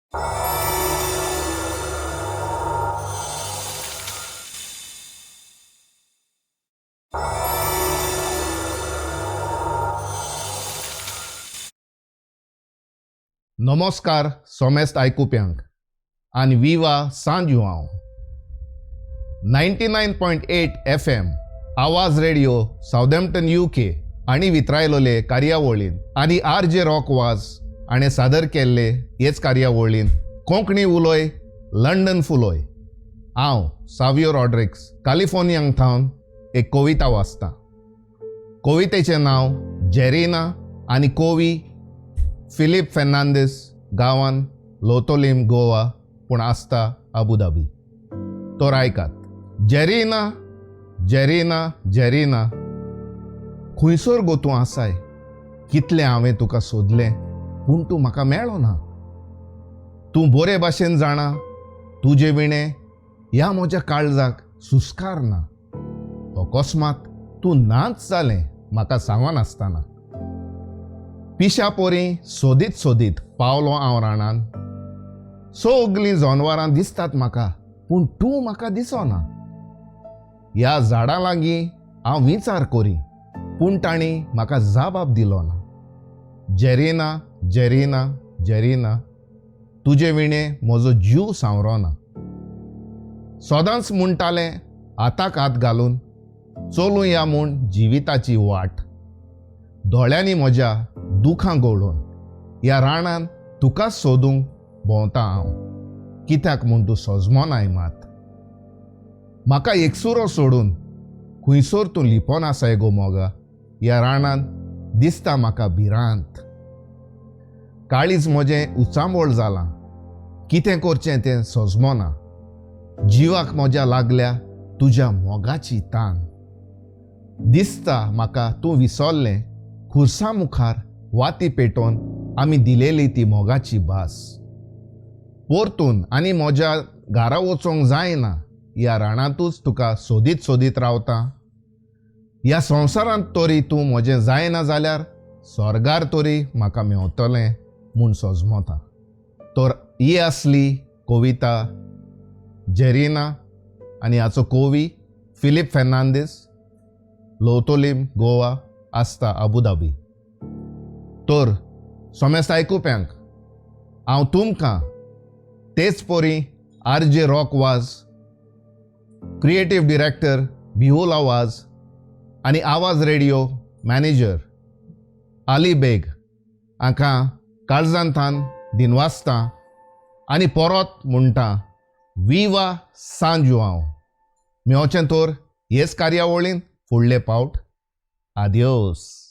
नमस्कार सोमेस्त आयकुप्यांक आनी विवा सांज जुआंव 99.8 FM आवाज रेडिओ साउथहॅम्प्टन UK आनी वितरायलोले कार्यावळीन आनी RJ रॉक वाज हाणें सादर केल्ले हेच कार्यावळीन कोंकणी उलोय लंडन फुलोय हांव सावियो रॉड्रिक्स कॅलिफोर्नियांग थावन एक कविता वाचतां. कवितेचें नांव जेरिना आनी कोवी फिलिप फेर्नांदीस गांवान लोतोलीम गोवा पूण आसता अबुधाबी. तो आयकात. जेरिना जेरिना जेरिना खंयसर गो तूं आसाय, कितलें हांवें तुका सोदलें पूण तूं म्हाका मेळ्ळो ना. तूं बरे भाशेन जाणा तुजे विणें ह्या म्हज्या काळजाक सुस्कार ना. अकस्मात तूं नाच जालें म्हाका सांगनासतना. पिशा पोरी सोदीत सोदीत पावलो हांव रानान. सगलीं जनवरां दिसतात म्हाका पूण तूं म्हाका दिसना. ह्या झाडां लागीं हांव विचार कोरी पूण तांणी म्हाका जाबाब दिलो ना. जेरिना जेरिना जेरिना तुजे विणें म्हजो जीव सांवरोना. सदांच म्हणटालें हाताक हात घालून चलुया म्हूण जिविताची वाट. दोळ्यांनी म्हज्या दुखां गवळून ह्या रानान तुकाच सोदूंक भोंवता हांव. कित्याक म्हूण तूं सोजमोनाय मात. म्हाका एकसुरो सोडून खंयसर तूं लिपोन आसाय गो मोगा. ह्या रानान दिसता म्हाका भिरांत. काळीज म्हजें उचांबोळ जालां, कितें करचें तें सोजमोना. जिवाक म्हज्या लागल्या तुज्या मोगाची तान. दिसता म्हाका तूं विसरलें खुर्सा मुखार वाती पेटोवन आमी दिलेली ती मोगाची भास. परतून आनी म्हज्या घरा वचोंक जायना. ह्या रानांतूच तुका सोदीत सोदीत रावता. ह्या संवसारांत तरी तूं म्हजें जायना जाल्यार स्वर्गार तरी म्हाका मेवतलें म्हूण सोजमोता. तर ही आसली कविता जेरिना आनी हाचो कवी फिलिप फेर्नांदीस, लोतोलीम गोवा, आसता अबुधाबी. तर सोमेस्त आयकुप्यांक हांव तुमकां तेच पोरी RJ रॉक वाज, क्रिएटिव्ह डिरेक्टर बिहुला वाज आनी आवाज रेडिओ मॅनेजर आली बेग हांकां काळजांतान दिनवासतां आनी परत म्हणटा विवा सांज जुआंव. मेवचें तर हेच कार्यावळीन फुडले पावट. Adiós.